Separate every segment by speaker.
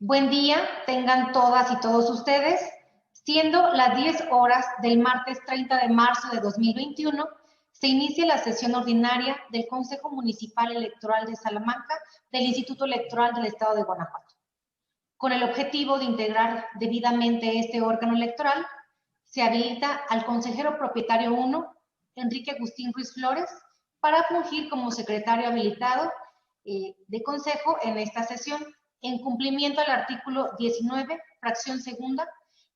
Speaker 1: Buen día, tengan todas y todos ustedes. Siendo las 10 horas del martes 30 de marzo de 2021, se inicia la sesión ordinaria del Consejo Municipal Electoral de Salamanca del Instituto Electoral del Estado de Guanajuato. Con el objetivo de integrar debidamente este órgano electoral, se habilita al consejero propietario 1, Enrique Agustín Ruiz Flores, para fungir como secretario habilitado de consejo en esta sesión, en cumplimiento al artículo 19, fracción segunda,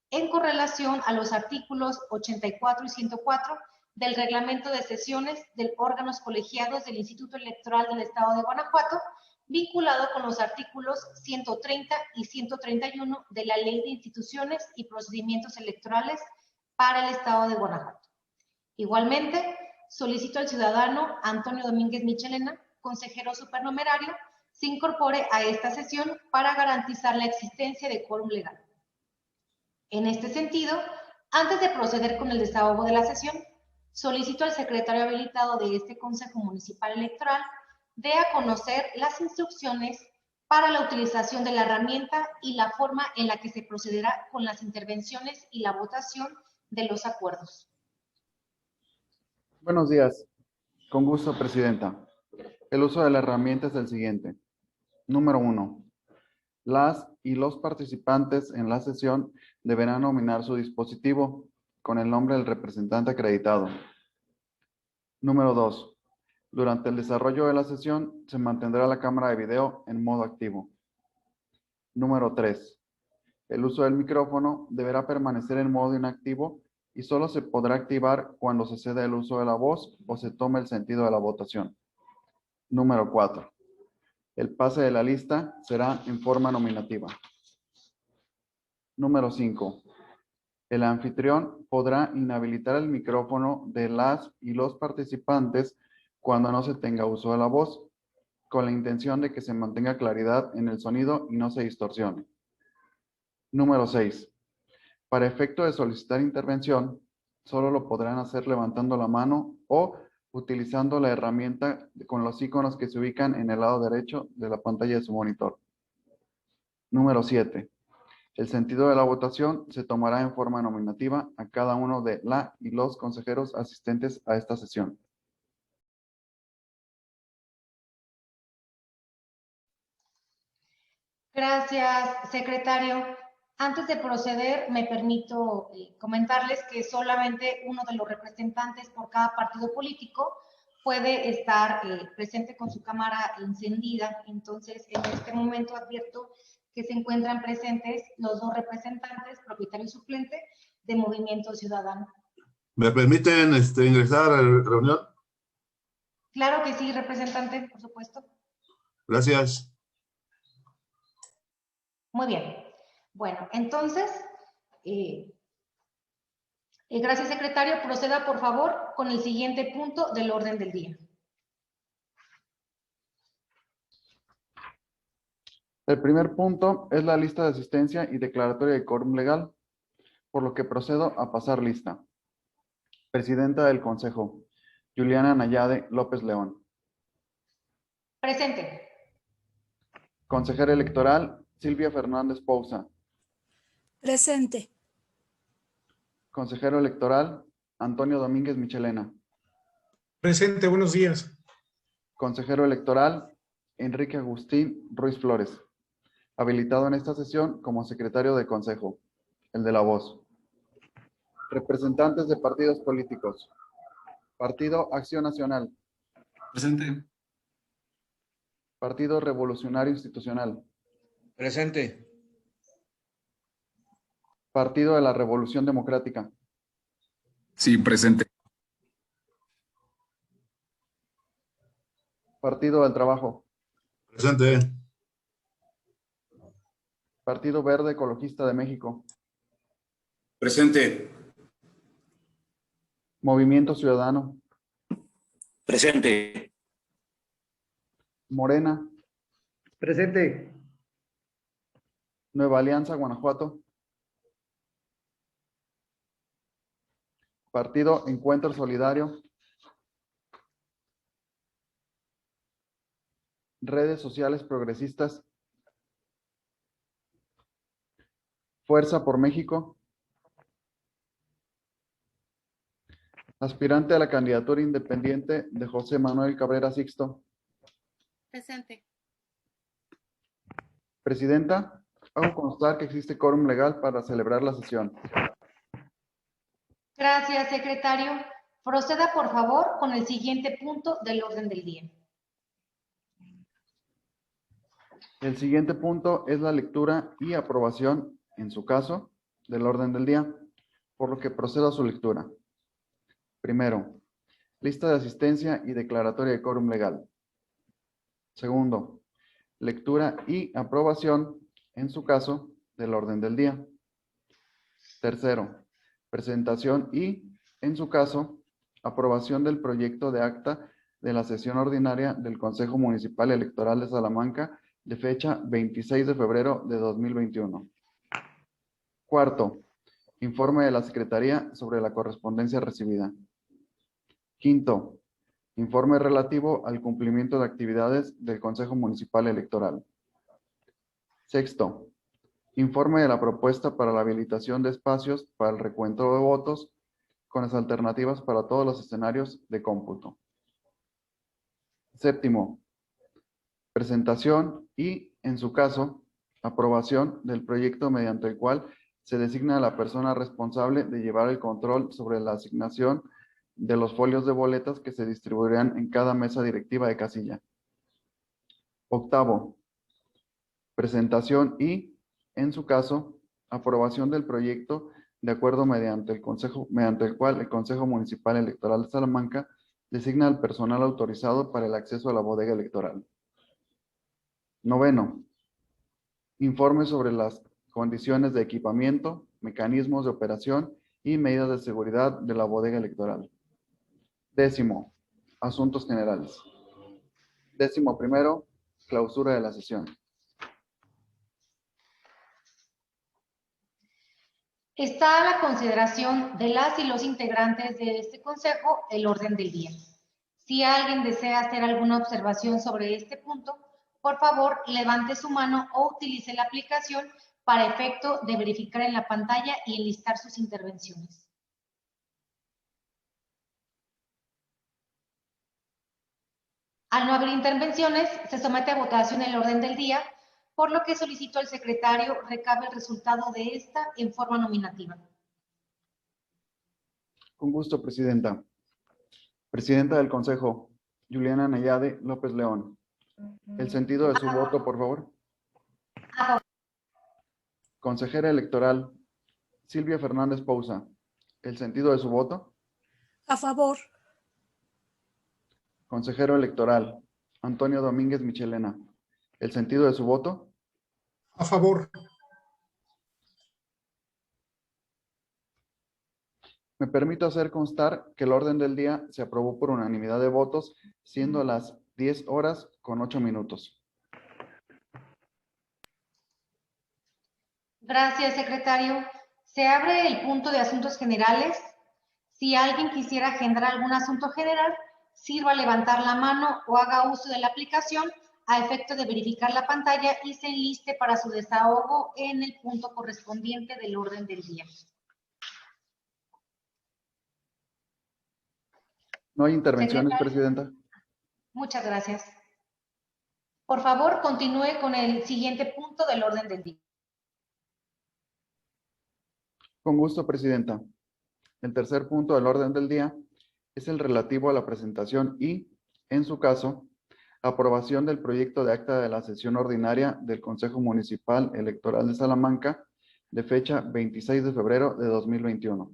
Speaker 1: en correlación a los artículos 84 y 104 del reglamento de sesiones de órganos colegiados del Instituto Electoral del Estado de Guanajuato, vinculado con los artículos 130 y 131 de la Ley de Instituciones y Procedimientos Electorales para el Estado de Guanajuato. Igualmente, solicito al ciudadano Antonio Domínguez Michelena, consejero supernumerario, se incorpore a esta sesión para garantizar la existencia de quórum legal. En este sentido, antes de proceder con el desahogo de la sesión, solicito al secretario habilitado de este Consejo Municipal Electoral dé a conocer las instrucciones para la utilización de la herramienta y la forma en la que se procederá con las intervenciones y la votación de los acuerdos.
Speaker 2: Buenos días. Con gusto, Presidenta. El uso de la herramienta es el siguiente. Número 1. Las y los participantes en la sesión deberán nominar su dispositivo con el nombre del representante acreditado. Número 2. Durante el desarrollo de la sesión se mantendrá la cámara de video en modo activo. Número 3. El uso del micrófono deberá permanecer en modo inactivo y solo se podrá activar cuando se cede el uso de la voz o se tome el sentido de la votación. Número 4. El pase de la lista será en forma nominativa. Número 5. El anfitrión podrá inhabilitar el micrófono de las y los participantes cuando no se tenga uso de la voz, con la intención de que se mantenga claridad en el sonido y no se distorsione. Número 6. Para efecto de solicitar intervención, solo lo podrán hacer levantando la mano o utilizando la herramienta con los iconos que se ubican en el lado derecho de la pantalla de su monitor. Número 7. El sentido de la votación se tomará en forma nominativa a cada uno de la y los consejeros asistentes a esta sesión.
Speaker 1: Gracias, secretario. Antes de proceder, me permito comentarles que solamente uno de los representantes por cada partido político puede estar presente con su cámara encendida. Entonces, en este momento advierto que se encuentran presentes los dos representantes, propietario y suplente, de Movimiento Ciudadano.
Speaker 3: ¿Me permiten ingresar a la reunión?
Speaker 1: Claro que sí, representante, por supuesto.
Speaker 3: Gracias.
Speaker 1: Muy bien. Bueno, entonces, gracias, secretario. Proceda, por favor, con el siguiente punto del orden del día.
Speaker 2: El primer punto es la lista de asistencia y declaratoria de quórum legal, por lo que procedo a pasar lista. Presidenta del Consejo, Juliana Nayade López León.
Speaker 1: Presente.
Speaker 2: Consejera electoral, Silvia Fernández Pousa.
Speaker 4: Presente.
Speaker 2: Consejero electoral, Antonio Domínguez Michelena.
Speaker 5: Presente, buenos días.
Speaker 2: Consejero electoral, Enrique Agustín Ruiz Flores. Habilitado en esta sesión como secretario de Consejo, el de la voz. Representantes de partidos políticos. Partido Acción Nacional.
Speaker 6: Presente.
Speaker 2: Partido Revolucionario Institucional.
Speaker 6: Presente.
Speaker 2: Partido de la Revolución Democrática.
Speaker 6: Sí, presente.
Speaker 2: Partido del Trabajo.
Speaker 3: Presente.
Speaker 2: Partido Verde Ecologista de México.
Speaker 6: Presente.
Speaker 2: Movimiento Ciudadano.
Speaker 6: Presente.
Speaker 2: Morena.
Speaker 5: Presente.
Speaker 2: Nueva Alianza Guanajuato. Partido Encuentro Solidario. Redes Sociales Progresistas. Fuerza por México. Aspirante a la candidatura independiente de José Manuel Cabrera Sixto.
Speaker 7: Presente.
Speaker 2: Presidenta, hago constar que existe quórum legal para celebrar la sesión.
Speaker 1: Gracias, secretario. Proceda, por favor, con el siguiente punto del orden del día.
Speaker 2: El siguiente punto es la lectura y aprobación, en su caso, del orden del día, por lo que procedo a su lectura. Primero, lista de asistencia y declaratoria de quórum legal. Segundo, lectura y aprobación, en su caso, del orden del día. Tercero, presentación y, en su caso, aprobación del proyecto de acta de la sesión ordinaria del Consejo Municipal Electoral de Salamanca de fecha 26 de febrero de 2021. Cuarto, informe de la Secretaría sobre la correspondencia recibida. Quinto, informe relativo al cumplimiento de actividades del Consejo Municipal Electoral. Sexto, informe de la propuesta para la habilitación de espacios para el recuento de votos con las alternativas para todos los escenarios de cómputo. Séptimo, presentación y, en su caso, aprobación del proyecto mediante el cual se designa a la persona responsable de llevar el control sobre la asignación de los folios de boletas que se distribuirán en cada mesa directiva de casilla. Octavo, presentación y, en su caso, aprobación del proyecto de acuerdo mediante el cual el Consejo Municipal Electoral de Salamanca designa al personal autorizado para el acceso a la bodega electoral. Noveno, informe sobre las condiciones de equipamiento, mecanismos de operación y medidas de seguridad de la bodega electoral. Décimo, asuntos generales. Décimo primero, clausura de la sesión.
Speaker 1: Está a la consideración de las y los integrantes de este consejo el orden del día. Si alguien desea hacer alguna observación sobre este punto, por favor, levante su mano o utilice la aplicación para efecto de verificar en la pantalla y enlistar sus intervenciones. Al no haber intervenciones, se somete a votación el orden del día, por lo que solicito al secretario recabe el resultado de esta en forma nominativa.
Speaker 2: Con gusto, Presidenta. Presidenta del Consejo, Juliana Nayade López León. El sentido de su voto, por favor.
Speaker 1: A favor.
Speaker 2: Consejera electoral, Silvia Fernández Pousa. El sentido de su voto.
Speaker 4: A favor.
Speaker 2: Consejero electoral, Antonio Domínguez Michelena. ¿El sentido de su voto?
Speaker 5: A favor.
Speaker 2: Me permito hacer constar que el orden del día se aprobó por unanimidad de votos, siendo las 10 horas con 8 minutos.
Speaker 1: Gracias, secretario. Se abre el punto de asuntos generales. Si alguien quisiera agendar algún asunto general, sirva a levantar la mano o haga uso de la aplicación a efecto de verificar la pantalla y se enliste para su desahogo en el punto correspondiente del orden del día.
Speaker 2: ¿No hay intervenciones,
Speaker 1: Secretario.
Speaker 2: Presidenta?
Speaker 1: Muchas gracias. Por favor, continúe con el siguiente punto del orden del día.
Speaker 2: Con gusto, Presidenta. El tercer punto del orden del día es el relativo a la presentación y, en su caso, aprobación del proyecto de acta de la sesión ordinaria del Consejo Municipal Electoral de Salamanca de fecha 26 de febrero de 2021.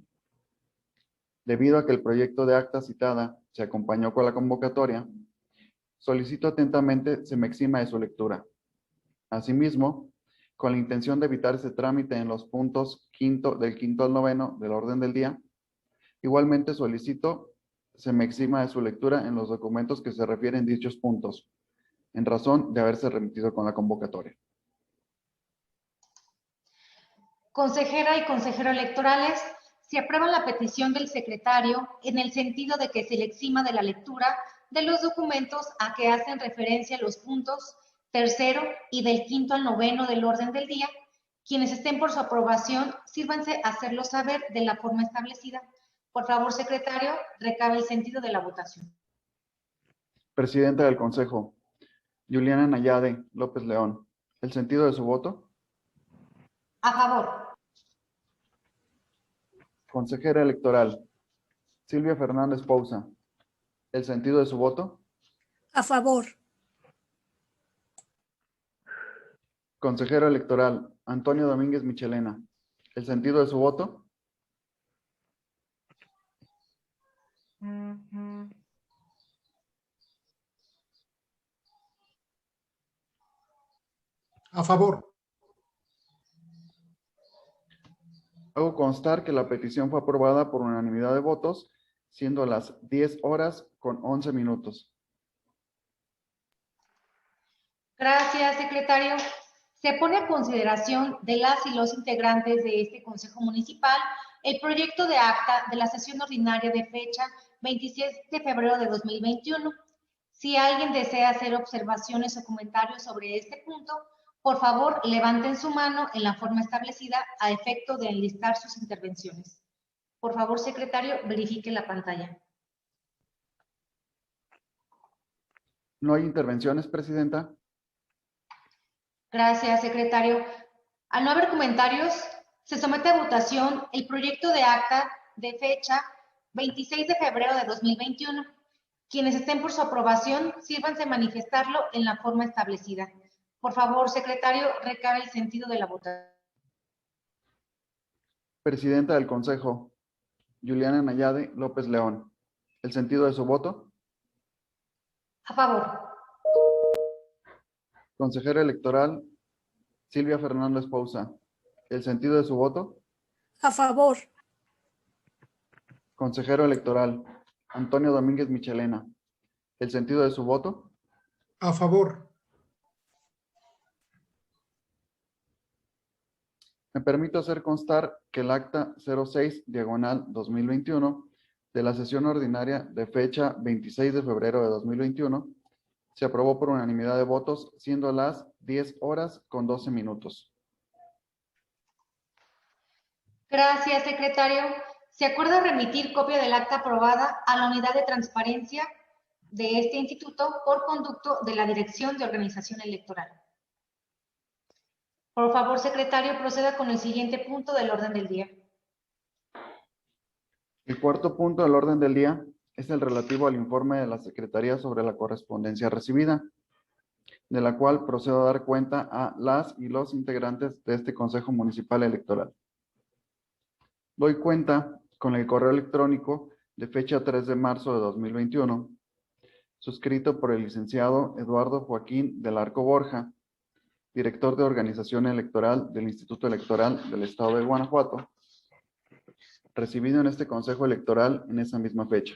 Speaker 2: Debido a que el proyecto de acta citada se acompañó con la convocatoria, solicito atentamente se me exima de su lectura. Asimismo, con la intención de evitar ese trámite en los puntos del quinto al noveno del orden del día, igualmente solicito se me exima de su lectura en los documentos que se refieren a dichos puntos, en razón de haberse remitido con la convocatoria.
Speaker 1: Consejera y consejero electorales, se aprueba la petición del secretario en el sentido de que se le exima de la lectura de los documentos a que hacen referencia los puntos tercero y del quinto al noveno del orden del día Quienes estén por su aprobación, sírvanse a hacerlo saber de la forma establecida. Por favor, secretario, recabe el sentido de la votación.
Speaker 2: Presidenta del Consejo, Juliana Nayade López León. ¿El sentido de su voto?
Speaker 1: A favor.
Speaker 2: Consejera electoral, Silvia Fernández Pousa. ¿El sentido de su voto?
Speaker 4: A favor.
Speaker 2: Consejero electoral, Antonio Domínguez Michelena. ¿El sentido de su voto?
Speaker 5: A favor.
Speaker 2: Hago constar que la petición fue aprobada por unanimidad de votos, siendo las 10 horas con 11 minutos.
Speaker 1: Gracias, secretario. Se pone a consideración de las y los integrantes de este Consejo Municipal el proyecto de acta de la sesión ordinaria de fecha 26 de febrero de 2021. Si alguien desea hacer observaciones o comentarios sobre este punto, por favor, levanten su mano en la forma establecida a efecto de enlistar sus intervenciones. Por favor, secretario, verifique la pantalla.
Speaker 2: ¿No hay intervenciones, Presidenta?
Speaker 1: Gracias, secretario. Al no haber comentarios, se somete a votación el proyecto de acta de fecha 26 de febrero de 2021. Quienes estén por su aprobación, sírvanse a manifestarlo en la forma establecida. Por favor, secretario, recabe el sentido de la votación.
Speaker 2: Presidenta del Consejo, Juliana Nayade López León. ¿El sentido de su voto?
Speaker 1: A favor.
Speaker 2: Consejero electoral, Silvia Fernández Pousa. ¿El sentido de su voto?
Speaker 4: A favor.
Speaker 2: Consejero electoral, Antonio Domínguez Michelena. ¿El sentido de su voto?
Speaker 5: A favor.
Speaker 2: Me permito hacer constar que el acta 06/2021 de la sesión ordinaria de fecha 26 de febrero de 2021 se aprobó por unanimidad de votos, siendo las 10 horas con 12 minutos.
Speaker 1: Gracias, secretario. Se acuerda remitir copia del acta aprobada a la unidad de transparencia de este instituto por conducto de la Dirección de Organización Electoral. Por favor, secretario, proceda con el siguiente punto del orden del día.
Speaker 2: El cuarto punto del orden del día es el relativo al informe de la Secretaría sobre la correspondencia recibida, de la cual procedo a dar cuenta a las y los integrantes de este Consejo Municipal Electoral. Doy cuenta con el correo electrónico de fecha 3 de marzo de 2021, suscrito por el licenciado Eduardo Joaquín del Arco Borja, director de Organización Electoral del Instituto Electoral del Estado de Guanajuato, recibido en este Consejo Electoral en esa misma fecha,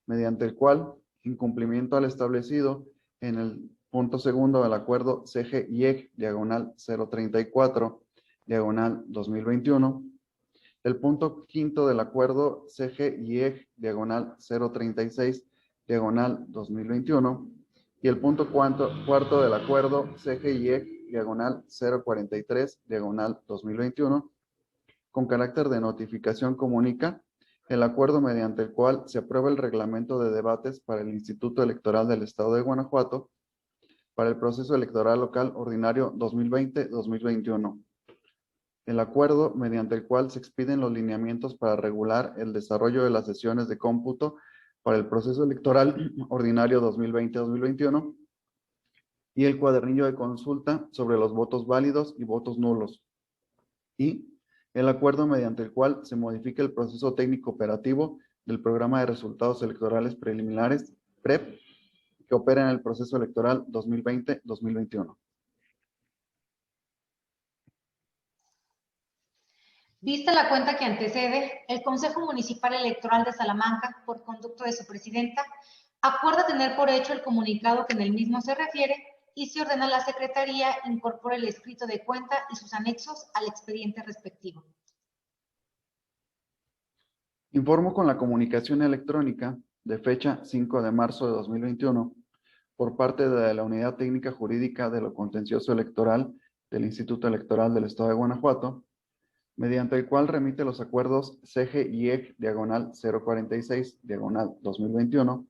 Speaker 2: mediante el cual, en cumplimiento al establecido en el punto segundo del acuerdo CG-IEG, diagonal 034, diagonal 2021, el punto quinto del acuerdo CG-IEG, diagonal 036, diagonal 2021, y el punto cuarto del acuerdo CG-IEG, diagonal 043, diagonal 2021, con carácter de notificación comunica el acuerdo mediante el cual se aprueba el reglamento de debates para el Instituto Electoral del Estado de Guanajuato para el proceso electoral local ordinario 2020-2021. El acuerdo mediante el cual se expiden los lineamientos para regular el desarrollo de las sesiones de cómputo para el proceso electoral ordinario 2020-2021 y el cuadernillo de consulta sobre los votos válidos y votos nulos. Y el acuerdo mediante el cual se modifica el proceso técnico operativo del programa de resultados electorales preliminares, PREP, que opera en el proceso electoral 2020-2021.
Speaker 1: Vista la cuenta que antecede, el Consejo Municipal Electoral de Salamanca, por conducto de su presidenta, acuerda tener por hecho el comunicado que en el mismo se refiere y se ordena a la Secretaría incorpore el escrito de cuenta y sus anexos al expediente respectivo.
Speaker 2: Informo con la comunicación electrónica de fecha 5 de marzo de 2021 por parte de la Unidad Técnica Jurídica de lo Contencioso Electoral del Instituto Electoral del Estado de Guanajuato, mediante el cual remite los acuerdos CG y EG diagonal 046 diagonal 2021,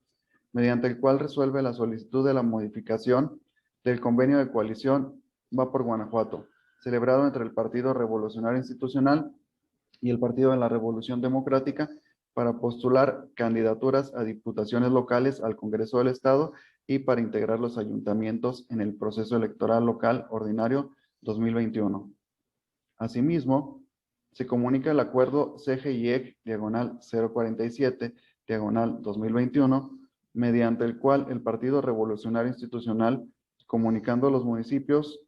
Speaker 2: mediante el cual resuelve la solicitud de la modificación del convenio de coalición Va por Guanajuato, celebrado entre el Partido Revolucionario Institucional y el Partido de la Revolución Democrática para postular candidaturas a diputaciones locales al Congreso del Estado y para integrar los ayuntamientos en el proceso electoral local ordinario 2021. Asimismo, se comunica el acuerdo CG-IEC diagonal 047 diagonal 2021, mediante el cual el Partido Revolucionario Institucional, comunicando a los municipios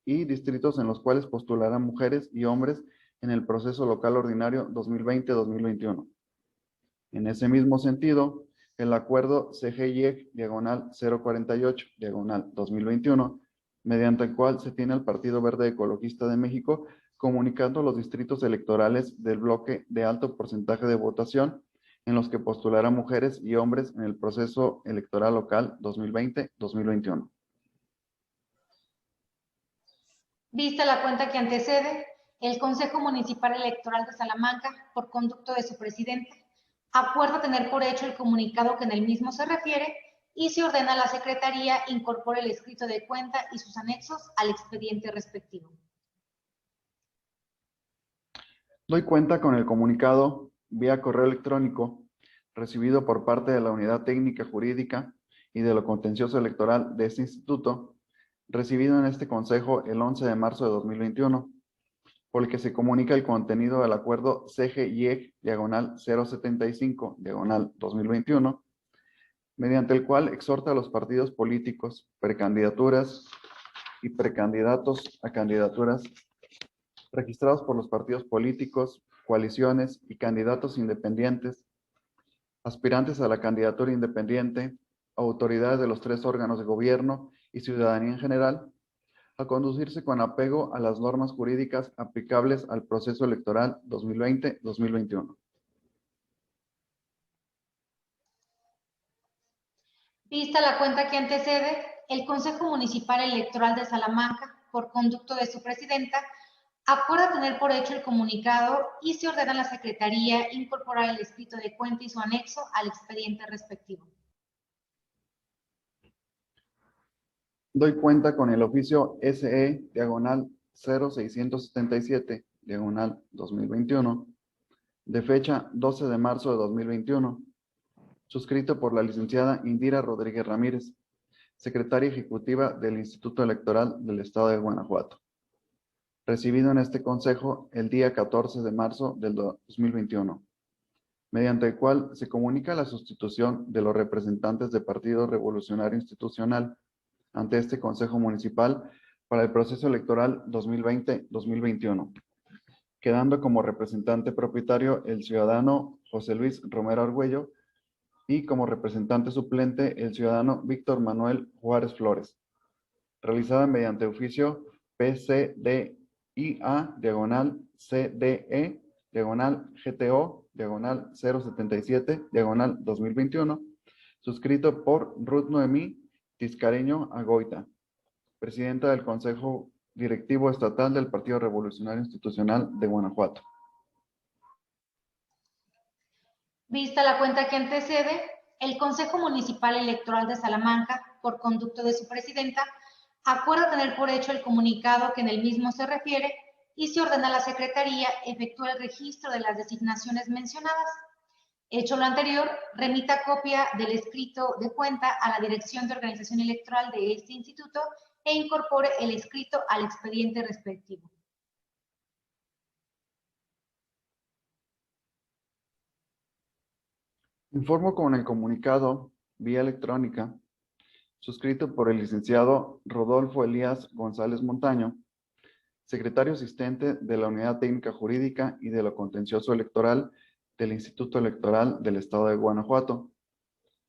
Speaker 2: y distritos en los cuales postularán mujeres y hombres en el proceso local ordinario 2020-2021. En ese mismo sentido, el acuerdo CG-IEC diagonal 048 diagonal 2021, mediante el cual se tiene al Partido Verde Ecologista de México comunicando los distritos electorales del bloque de alto porcentaje de votación en los que postularán mujeres y hombres en el proceso electoral local 2020-2021.
Speaker 1: Vista la cuenta que antecede, el Consejo Municipal Electoral de Salamanca, por conducto de su presidente, acuerda tener por hecho el comunicado que en el mismo se refiere y se ordena a la Secretaría incorpore el escrito de cuenta y sus anexos al expediente respectivo.
Speaker 2: Doy cuenta con el comunicado vía correo electrónico recibido por parte de la Unidad Técnica Jurídica y de lo Contencioso Electoral de este instituto, recibido en este Consejo el 11 de marzo de 2021, por el que se comunica el contenido del acuerdo CG-IEC diagonal 075 diagonal 2021, mediante el cual exhorta a los partidos políticos, precandidaturas y precandidatos a candidaturas registrados por los partidos políticos, coaliciones y candidatos independientes, aspirantes a la candidatura independiente, autoridades de los 3 órganos de gobierno y ciudadanía en general, a conducirse con apego a las normas jurídicas aplicables al proceso electoral 2020-2021.
Speaker 1: Vista la cuenta que antecede, el Consejo Municipal Electoral de Salamanca, por conducto de su presidenta, acuerda tener por hecho el comunicado y se ordena a la Secretaría incorporar el escrito de cuenta y su anexo al expediente respectivo.
Speaker 2: Doy cuenta con el oficio SE diagonal 0677 diagonal 2021 de fecha 12 de marzo de 2021, suscrito por la licenciada Indira Rodríguez Ramírez, secretaria ejecutiva del Instituto Electoral del Estado de Guanajuato, recibido en este consejo el día 14 de marzo del 2021, mediante el cual se comunica la sustitución de los representantes del Partido Revolucionario Institucional ante este Consejo Municipal para el proceso electoral 2020-2021, quedando como representante propietario el ciudadano José Luis Romero Argüello y como representante suplente el ciudadano Víctor Manuel Juárez Flores, realizada mediante oficio PCDIA diagonal CDE diagonal GTO diagonal 077 diagonal 2021, suscrito por Ruth Noemí Tiscareño Agoita, presidenta del Consejo Directivo Estatal del Partido Revolucionario Institucional de Guanajuato.
Speaker 1: Vista la cuenta que antecede, el Consejo Municipal Electoral de Salamanca, por conducto de su presidenta, acuerda tener por hecho el comunicado que en el mismo se refiere y se ordena a la Secretaría efectúe el registro de las designaciones mencionadas. Hecho lo anterior, remita copia del escrito de cuenta a la Dirección de Organización Electoral de este instituto e incorpore el escrito al expediente respectivo.
Speaker 2: Informo con el comunicado vía electrónica suscrito por el licenciado Rodolfo Elías González Montaño, secretario asistente de la Unidad Técnica Jurídica y de lo Contencioso Electoral del Instituto Electoral del Estado de Guanajuato,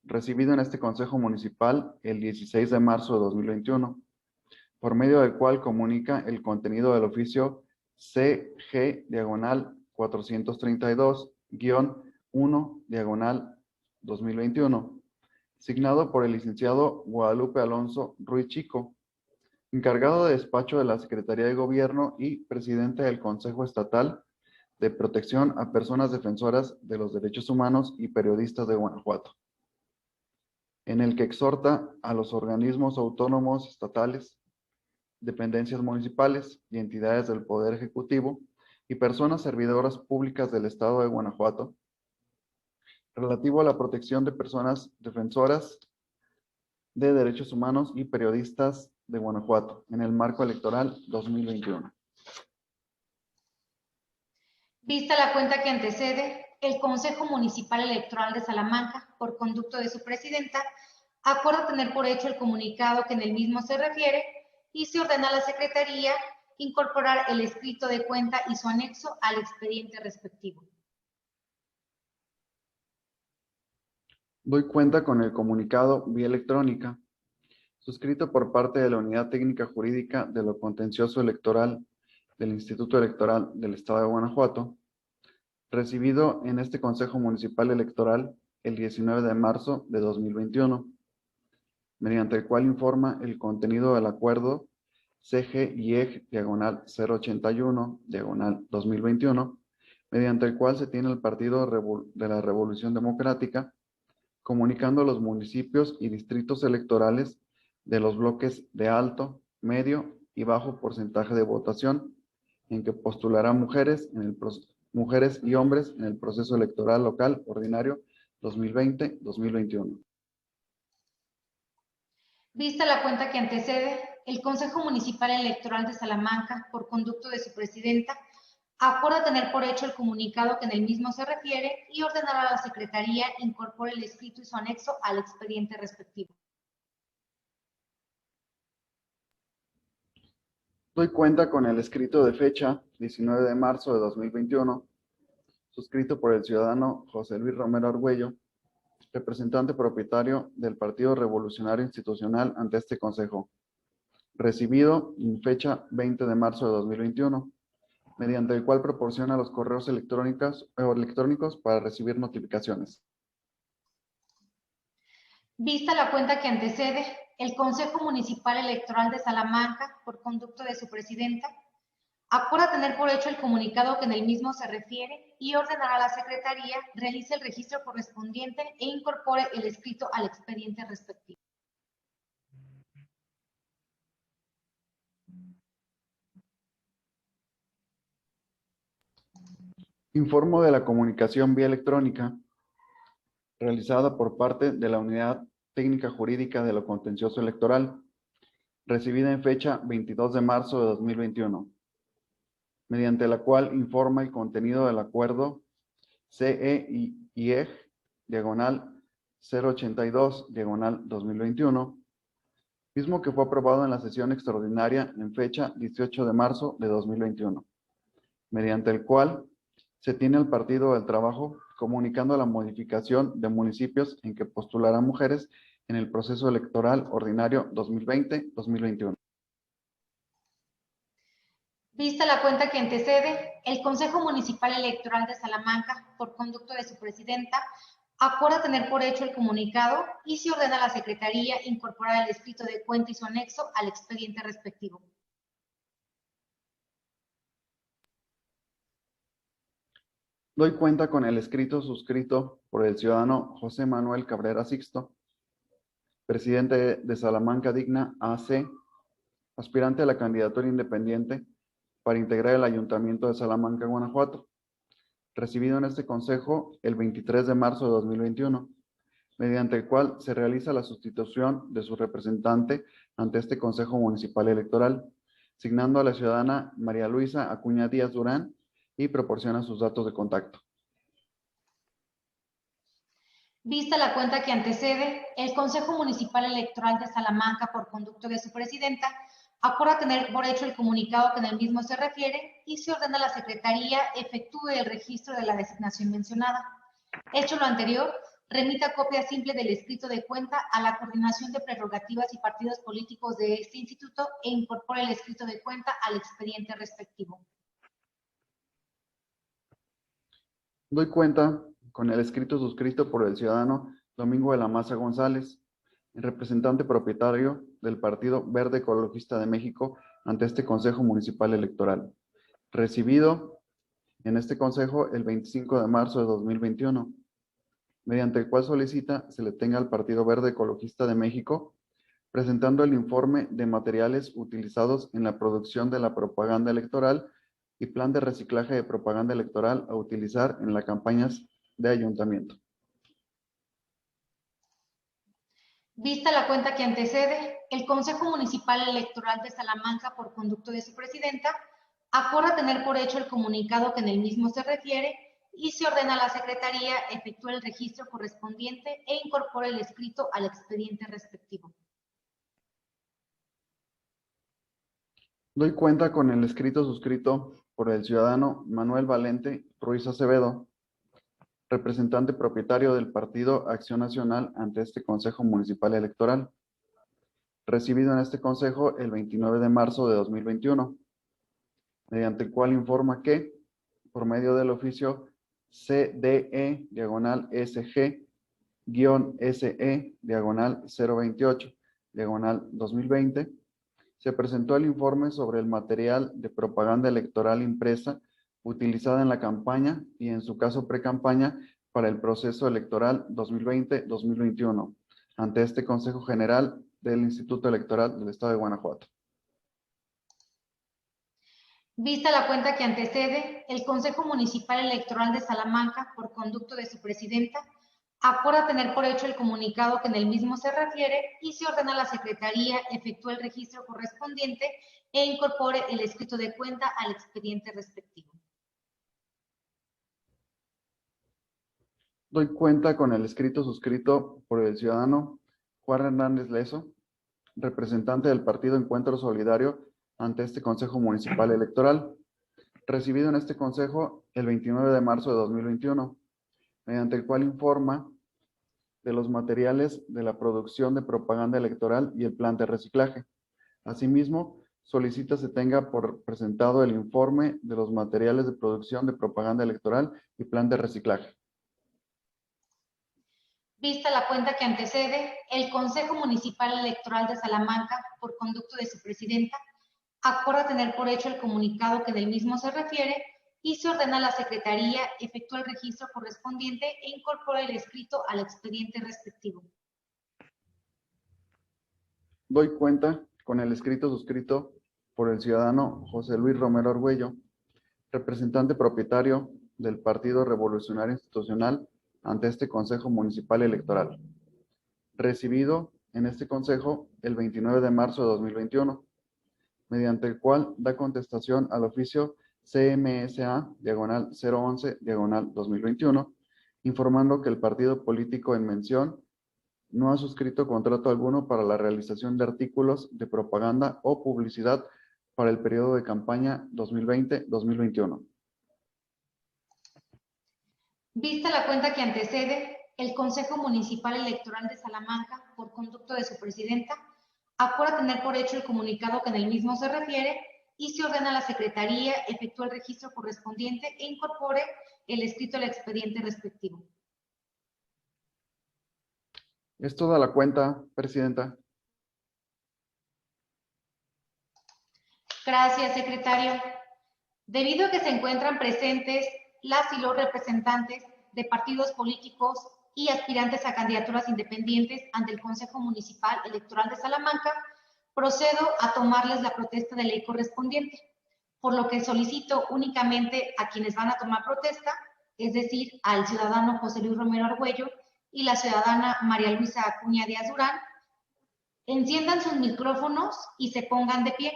Speaker 2: recibido en este Consejo Municipal el 16 de marzo de 2021, por medio del cual comunica el contenido del oficio CG diagonal 432-1 diagonal 2021, signado por el licenciado Guadalupe Alonso Ruiz Chico, encargado de despacho de la Secretaría de Gobierno y presidente del Consejo Estatal de Protección a Personas Defensoras de los Derechos Humanos y Periodistas de Guanajuato, en el que exhorta a los organismos autónomos estatales, dependencias municipales y entidades del Poder Ejecutivo y personas servidoras públicas del Estado de Guanajuato, relativo a la protección de personas defensoras de derechos humanos y periodistas de Guanajuato en el marco electoral 2021.
Speaker 1: Vista la cuenta que antecede, el Consejo Municipal Electoral de Salamanca, por conducto de su presidenta, acuerda tener por hecho el comunicado que en el mismo se refiere y se ordena a la Secretaría incorporar el escrito de cuenta y su anexo al expediente respectivo.
Speaker 2: Doy cuenta con el comunicado vía electrónica, suscrito por parte de la Unidad Técnica Jurídica de lo Contencioso Electoral del Instituto Electoral del Estado de Guanajuato, recibido en este Consejo Municipal Electoral el 19 de marzo de 2021, mediante el cual informa el contenido del acuerdo CG-IEG/081/2021, mediante el cual se tiene el Partido de la Revolución Democrática, comunicando a los municipios y distritos electorales de los bloques de alto, medio y bajo porcentaje de votación, en que postulará mujeres y hombres en el proceso electoral local ordinario 2020-2021.
Speaker 1: Vista la cuenta que antecede, el Consejo Municipal Electoral de Salamanca, por conducto de su presidenta, acuerda tener por hecho el comunicado que en el mismo se refiere y ordenar a la Secretaría incorpore el escrito y su anexo al expediente respectivo.
Speaker 2: Doy cuenta con el escrito de fecha 19 de marzo de 2021, suscrito por el ciudadano José Luis Romero Argüello, representante propietario del Partido Revolucionario Institucional ante este Consejo, recibido en fecha 20 de marzo de 2021, mediante el cual proporciona los correos electrónicos para recibir notificaciones.
Speaker 1: Vista la cuenta que antecede, el Consejo Municipal Electoral de Salamanca, por conducto de su presidenta, acuerda tener por hecho el comunicado que en el mismo se refiere y ordenar a la Secretaría realice el registro correspondiente e incorpore el escrito al expediente respectivo.
Speaker 2: Informo de la comunicación vía electrónica realizada por parte de la Unidad Técnica Jurídica de lo Contencioso Electoral, recibida en fecha 22 de marzo de 2021, mediante la cual informa el contenido del acuerdo CE-IEG/082/2021, mismo que fue aprobado en la sesión extraordinaria en fecha 18 de marzo de 2021, mediante el cual se tiene el Partido del Trabajo comunicando la modificación de municipios en que postularán mujeres en el proceso electoral ordinario 2020-2021.
Speaker 1: Vista la cuenta que antecede, el Consejo Municipal Electoral de Salamanca, por conducto de su presidenta, acuerda tener por hecho el comunicado y se ordena a la Secretaría incorporar el escrito de cuenta y su anexo al expediente respectivo.
Speaker 2: Doy cuenta con el escrito suscrito por el ciudadano José Manuel Cabrera Sixto, presidente de Salamanca Digna AC, aspirante a la candidatura independiente para integrar el Ayuntamiento de Salamanca, Guanajuato, recibido en este Consejo el 23 de marzo de 2021, mediante el cual se realiza la sustitución de su representante ante este Consejo Municipal Electoral, asignando a la ciudadana María Luisa Acuña Díaz Durán y proporciona sus datos de contacto.
Speaker 1: Vista la cuenta que antecede, el Consejo Municipal Electoral de Salamanca, por conducto de su presidenta, acuerda tener por hecho el comunicado que en el mismo se refiere y se ordena a la Secretaría efectúe el registro de la designación mencionada. Hecho lo anterior, remita copia simple del escrito de cuenta a la Coordinación de Prerrogativas y Partidos Políticos de este instituto e incorpore el escrito de cuenta al expediente respectivo.
Speaker 2: Doy cuenta con el escrito suscrito por el ciudadano Domingo de la Maza González, representante propietario del Partido Verde Ecologista de México ante este Consejo Municipal Electoral, recibido en este Consejo el 25 de marzo de 2021, mediante el cual solicita se le tenga al Partido Verde Ecologista de México presentando el informe de materiales utilizados en la producción de la propaganda electoral y plan de reciclaje de propaganda electoral a utilizar en las campañas de ayuntamiento.
Speaker 1: Vista la cuenta que antecede, el Consejo Municipal Electoral de Salamanca, por conducto de su presidenta, acuerda tener por hecho el comunicado que en el mismo se refiere y se ordena a la Secretaría efectúe el registro correspondiente e incorpore el escrito al expediente respectivo.
Speaker 2: Doy cuenta con el escrito suscrito por el ciudadano Manuel Valente Ruiz Acevedo, representante propietario del Partido Acción Nacional ante este Consejo Municipal Electoral, recibido en este Consejo el 29 de marzo de 2021, mediante el cual informa que, por medio del oficio CDE-SE-028-2020, se presentó el informe sobre el material de propaganda electoral impresa utilizada en la campaña y en su caso precampaña para el proceso electoral 2020-2021 ante este Consejo General del Instituto Electoral del Estado de Guanajuato.
Speaker 1: Vista la cuenta que antecede, el Consejo Municipal Electoral de Salamanca, por conducto de su presidenta, acuerda tener por hecho el comunicado que en el mismo se refiere y se ordena a la Secretaría efectúe el registro correspondiente e incorpore el escrito de cuenta al expediente respectivo.
Speaker 2: Doy cuenta con el escrito suscrito por el ciudadano Juan Hernández Lezo, representante del Partido Encuentro Solidario ante este Consejo Municipal Electoral, recibido en este Consejo el 29 de marzo de 2021, mediante el cual informa de los materiales de la producción de propaganda electoral y el plan de reciclaje. Asimismo, solicita se tenga por presentado el informe de los materiales de producción de propaganda electoral y plan de reciclaje.
Speaker 1: Vista la cuenta que antecede, el Consejo Municipal Electoral de Salamanca, por conducto de su presidenta, acuerda tener por hecho el comunicado que del mismo se refiere y se ordena a la Secretaría efectúe el registro correspondiente e incorpore el escrito al expediente respectivo.
Speaker 2: Doy cuenta con el escrito suscrito por el ciudadano José Luis Romero Argüello, representante propietario del Partido Revolucionario Institucional ante este Consejo Municipal Electoral, recibido en este Consejo el 29 de marzo de 2021, mediante el cual da contestación al oficio CMSA-011-2021, informando que el partido político en mención no ha suscrito contrato alguno para la realización de artículos de propaganda o publicidad para el periodo de campaña 2020-2021.
Speaker 1: Vista la cuenta que antecede, el Consejo Municipal Electoral de Salamanca, por conducto de su presidenta, acuerda tener por hecho el comunicado que en el mismo se refiere y se ordena a la Secretaría efectúe el registro correspondiente e incorpore el escrito al expediente respectivo.
Speaker 2: Es toda la cuenta, Presidenta.
Speaker 1: Gracias, secretario. Debido a que se encuentran presentes las y los representantes de partidos políticos y aspirantes a candidaturas independientes ante el Consejo Municipal Electoral de Salamanca, procedo a tomarles la protesta de ley correspondiente, por lo que solicito únicamente a quienes van a tomar protesta, es decir, al ciudadano José Luis Romero Argüello y la ciudadana María Luisa Acuña Díaz Durán, enciendan sus micrófonos y se pongan de pie.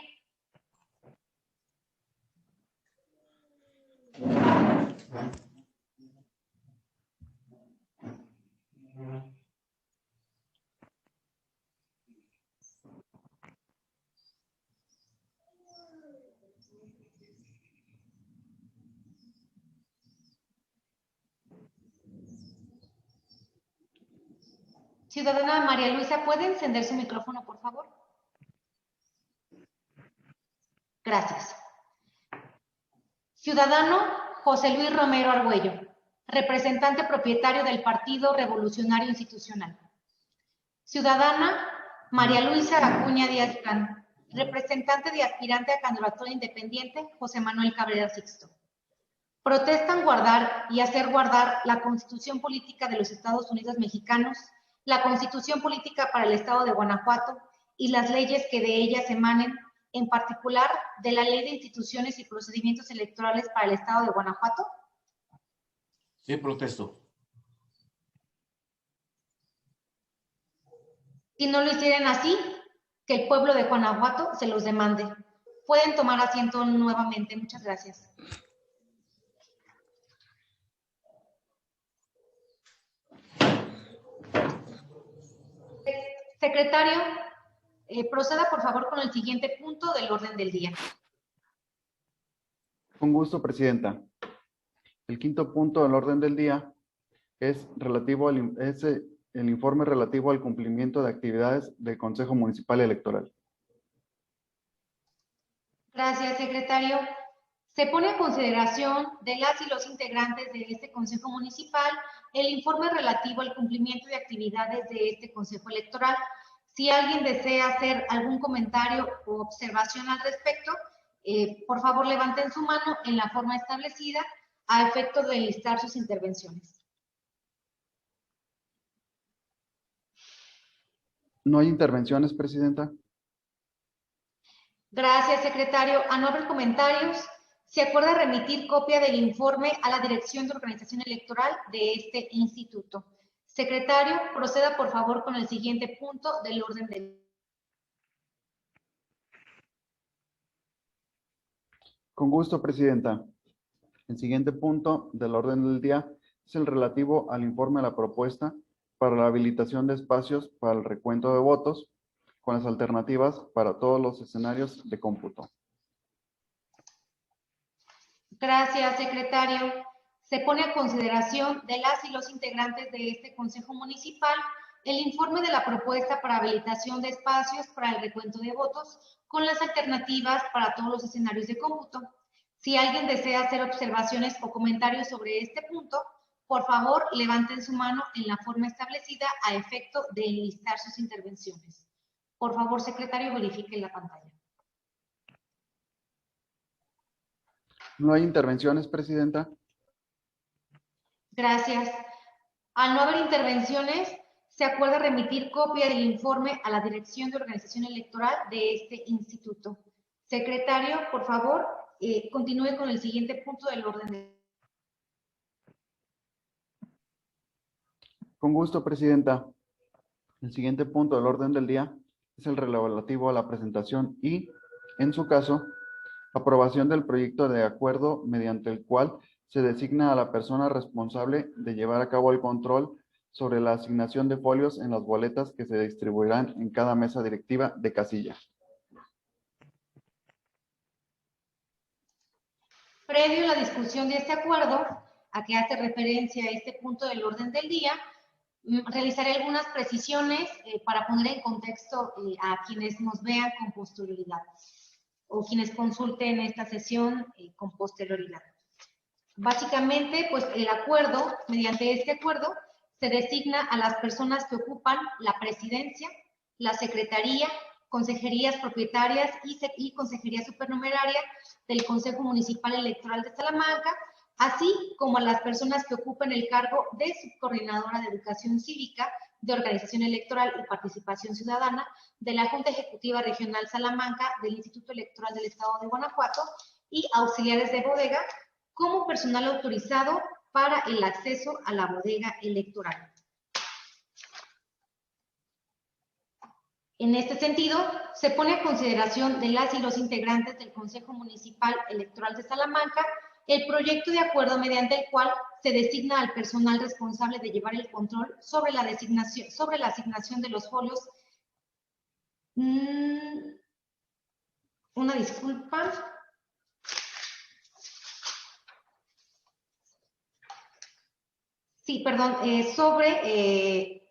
Speaker 1: Ciudadana María Luisa, ¿puede encender su micrófono, por favor? Gracias. Ciudadano José Luis Romero Argüello, representante propietario del Partido Revolucionario Institucional. Ciudadana María Luisa Acuña Díaz Plan. Representante de aspirante a candidatura independiente José Manuel Cabrera Sixto. Protestan guardar y hacer guardar la Constitución Política de los Estados Unidos Mexicanos, la Constitución Política para el Estado de Guanajuato y las leyes que de ellas emanen, en particular de la Ley de Instituciones y Procedimientos Electorales para el Estado de Guanajuato.
Speaker 8: Sí, protesto.
Speaker 1: Si no lo hicieran así, que el pueblo de Guanajuato se los demande. Pueden tomar asiento nuevamente. Muchas gracias. Secretario, proceda por favor con el siguiente punto del orden del día.
Speaker 2: Con gusto, Presidenta. El quinto punto del orden del día es el informe relativo al cumplimiento de actividades del Consejo Municipal Electoral.
Speaker 1: Gracias, secretario. Se pone a consideración de las y los integrantes de este Consejo Municipal el informe relativo al cumplimiento de actividades de este Consejo Electoral. Si alguien desea hacer algún comentario o observación al respecto, por favor levanten su mano en la forma establecida a efecto de enlistar sus intervenciones.
Speaker 2: ¿No hay intervenciones, Presidenta?
Speaker 1: Gracias, secretario. A no haber comentarios, se acuerda remitir copia del informe a la Dirección de Organización Electoral de este instituto. Secretario, proceda por favor con el siguiente punto del orden del día.
Speaker 2: Con gusto, Presidenta. El siguiente punto del orden del día es el relativo al informe a la propuesta para la habilitación de espacios para el recuento de votos con las alternativas para todos los escenarios de cómputo.
Speaker 1: Gracias, secretario. Se pone a consideración de las y los integrantes de este Consejo Municipal el informe de la propuesta para habilitación de espacios para el recuento de votos con las alternativas para todos los escenarios de cómputo. Si alguien desea hacer observaciones o comentarios sobre este punto, por favor, levanten su mano en la forma establecida a efecto de enlistar sus intervenciones. Por favor, secretario, verifique la pantalla.
Speaker 2: ¿No hay intervenciones, Presidenta?
Speaker 1: Gracias. Al no haber intervenciones, se acuerda remitir copia del informe a la Dirección de Organización Electoral de este instituto. Secretario, por favor, continúe con el siguiente punto del orden del día.
Speaker 2: Con gusto, Presidenta. El siguiente punto del orden del día es el relativo a la presentación y, en su caso, aprobación del proyecto de acuerdo mediante el cual se designa a la persona responsable de llevar a cabo el control sobre la asignación de folios en las boletas que se distribuirán en cada mesa directiva de casilla.
Speaker 1: Previo a la discusión de este acuerdo, a que hace referencia a este punto del orden del día, realizaré algunas precisiones para poner en contexto a quienes nos vean con posterioridad o quienes consulten esta sesión con posterioridad. Básicamente, pues el acuerdo, mediante este acuerdo, se designa a las personas que ocupan la presidencia, la secretaría, consejerías propietarias y consejería supernumeraria del Consejo Municipal Electoral de Salamanca, así como a las personas que ocupen el cargo de subcoordinadora de Educación Cívica, de Organización Electoral y Participación Ciudadana de la Junta Ejecutiva Regional Salamanca del Instituto Electoral del Estado de Guanajuato y auxiliares de bodega como personal autorizado para el acceso a la bodega electoral. En este sentido, se pone a consideración de las y los integrantes del Consejo Municipal Electoral de Salamanca el proyecto de acuerdo mediante el cual se designa al personal responsable de llevar el control sobre la asignación de los folios. Una disculpa. Sí, perdón, sobre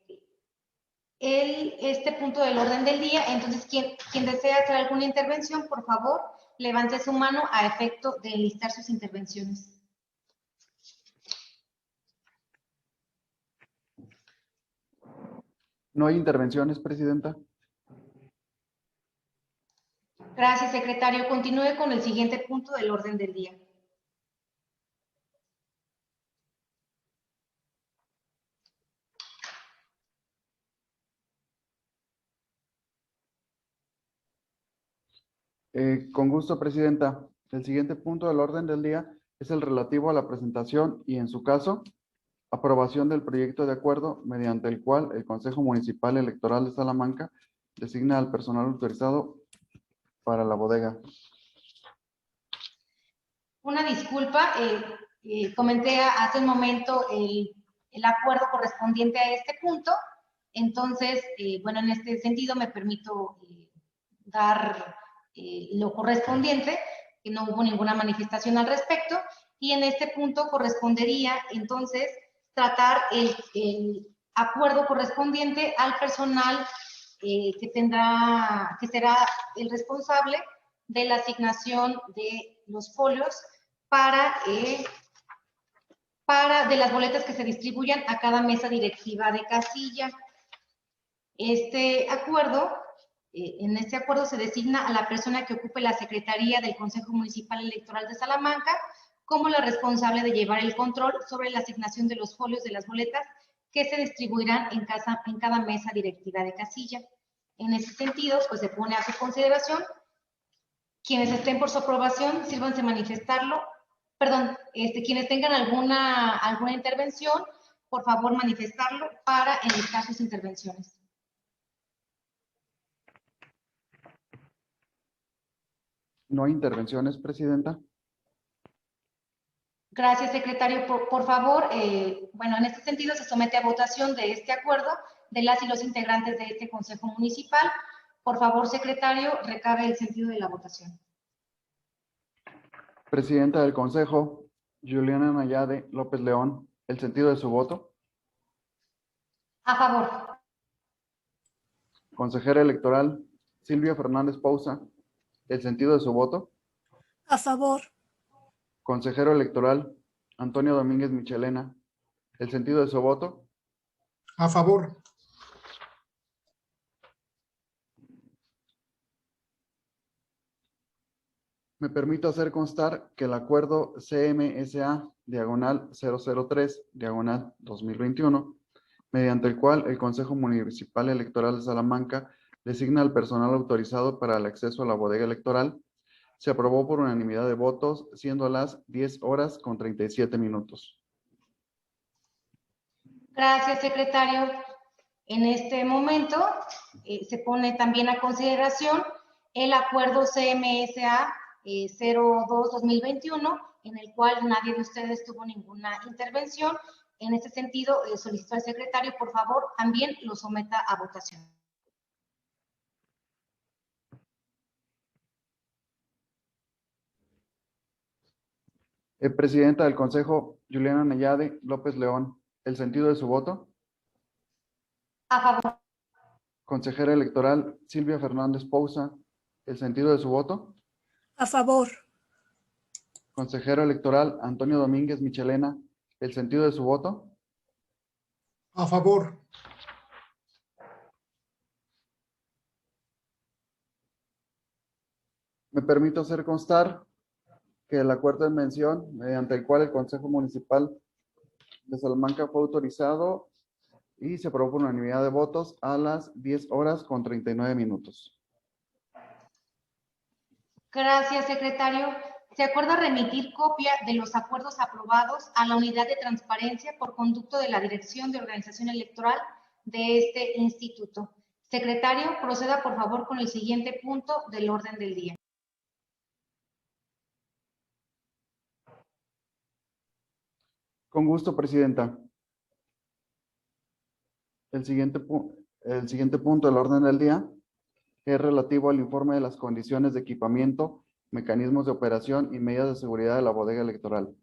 Speaker 1: este punto del orden del día. Entonces, quien desea hacer alguna intervención, por favor, levante su mano a efecto de enlistar sus intervenciones.
Speaker 2: No hay intervenciones, Presidenta.
Speaker 1: Gracias, secretario. Continúe con el siguiente punto del orden del día.
Speaker 2: Con gusto, Presidenta. El siguiente punto del orden del día es el relativo a la presentación y, en su caso, aprobación del proyecto de acuerdo mediante el cual el Consejo Municipal Electoral de Salamanca designa al personal autorizado para la bodega.
Speaker 1: Una disculpa, comenté hace un momento el acuerdo correspondiente a este punto. Entonces, bueno, en este sentido me permito dar lo correspondiente, que no hubo ninguna manifestación al respecto, y en este punto correspondería entonces tratar el acuerdo correspondiente al personal que será el responsable de la asignación de los folios de las boletas que se distribuyan a cada mesa directiva de casilla. En este acuerdo se designa a la persona que ocupe la secretaría del Consejo Municipal Electoral de Salamanca como la responsable de llevar el control sobre la asignación de los folios de las boletas que se distribuirán en cada mesa directiva de casilla. En ese sentido, pues se pone a su consideración. Quienes estén por su aprobación, sírvanse manifestarlo. Perdón, quienes tengan alguna intervención, por favor manifestarlo para enlistar sus intervenciones.
Speaker 2: No hay intervenciones, Presidenta.
Speaker 1: Gracias, secretario. Por favor, bueno, en este sentido se somete a votación de este acuerdo de las y los integrantes de este Consejo Municipal. Por favor, secretario, recabe el sentido de la votación.
Speaker 2: Presidenta del Consejo, Juliana Nayade López León, ¿el sentido de su voto?
Speaker 1: A favor.
Speaker 2: Consejera electoral, Silvia Fernández Pousa, ¿el sentido de su voto?
Speaker 4: A favor.
Speaker 2: Consejero electoral, Antonio Domínguez Michelena, ¿el sentido de su voto?
Speaker 5: A favor.
Speaker 2: Me permito hacer constar que el acuerdo CMSA/003/2021, mediante el cual el Consejo Municipal Electoral de Salamanca designa al personal autorizado para el acceso a la bodega electoral, se aprobó por unanimidad de votos, siendo las 10:37.
Speaker 1: Gracias, secretario. En este momento se pone también a consideración el acuerdo CMSA 02-2021, en el cual nadie de ustedes tuvo ninguna intervención. En este sentido, solicito al secretario, por favor, también lo someta a votación.
Speaker 2: Presidenta del Consejo, Juliana Nayade López León, ¿el sentido de su voto?
Speaker 1: A favor.
Speaker 2: Consejera electoral, Silvia Fernández Pousa, ¿el sentido de su voto?
Speaker 4: A favor.
Speaker 2: Consejero electoral, Antonio Domínguez Michelena, ¿el sentido de su voto?
Speaker 5: A favor.
Speaker 2: Me permito hacer constar que el acuerdo en mención, mediante el cual el Consejo Municipal de Salamanca fue autorizado y se aprobó por unanimidad de votos a las 10:39.
Speaker 1: Gracias, secretario. Se acuerda remitir copia de los acuerdos aprobados a la Unidad de Transparencia por conducto de la Dirección de Organización Electoral de este instituto. Secretario, proceda por favor con el siguiente punto del orden del día.
Speaker 2: Con gusto, Presidenta. El siguiente punto del orden del día es relativo al informe de las condiciones de equipamiento, mecanismos de operación y medidas de seguridad de la bodega electoral.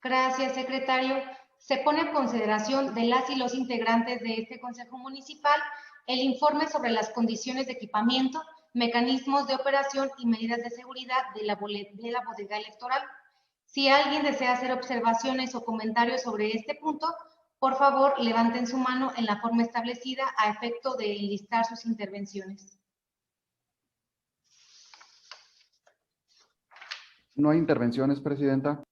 Speaker 1: Gracias, secretario. Se pone en consideración de las y los integrantes de este Consejo Municipal el informe sobre las condiciones de equipamiento, mecanismos de operación y medidas de seguridad de la bodega electoral. Si alguien desea hacer observaciones o comentarios sobre este punto, Por favor, levanten su mano en la forma establecida a efecto de enlistar sus intervenciones.
Speaker 2: No hay intervenciones, Presidenta.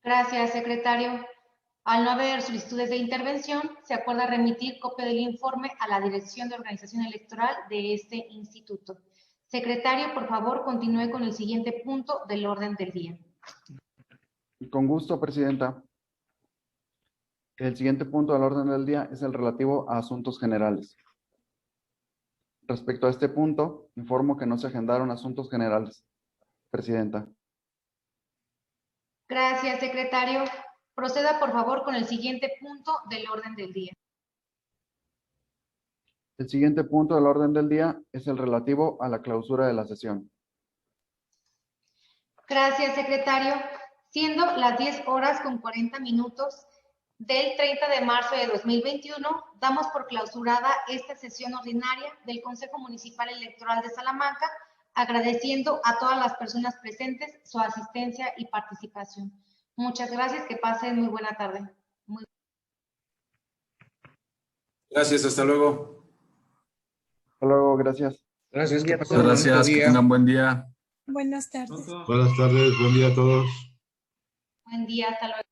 Speaker 1: Gracias, secretario. Al no haber solicitudes de intervención, se acuerda remitir copia del informe a la Dirección de Organización Electoral de este instituto. Secretario, por favor, continúe con el siguiente punto del orden del día.
Speaker 2: Con gusto, Presidenta. El siguiente punto del orden del día es el relativo a asuntos generales. Respecto a este punto, informo que no se agendaron asuntos generales, Presidenta.
Speaker 1: Gracias, secretario. Proceda, por favor, con el siguiente punto del orden del día.
Speaker 2: El siguiente punto del orden del día es el relativo a la clausura de la sesión.
Speaker 1: Gracias, secretario. Siendo las 10:40 del 30 de marzo de 2021, damos por clausurada esta sesión ordinaria del Consejo Municipal Electoral de Salamanca, agradeciendo a todas las personas presentes su asistencia y participación. Muchas gracias, que pasen muy buena tarde.
Speaker 6: Gracias, hasta luego.
Speaker 2: Hasta luego, gracias.
Speaker 8: Gracias, que pasen
Speaker 6: Muchas
Speaker 8: un bonito
Speaker 6: gracias, que
Speaker 8: día.
Speaker 6: tengan buen día.
Speaker 4: Buenas tardes.
Speaker 3: Buenas tardes, buen día a todos.
Speaker 1: Buen día, hasta luego.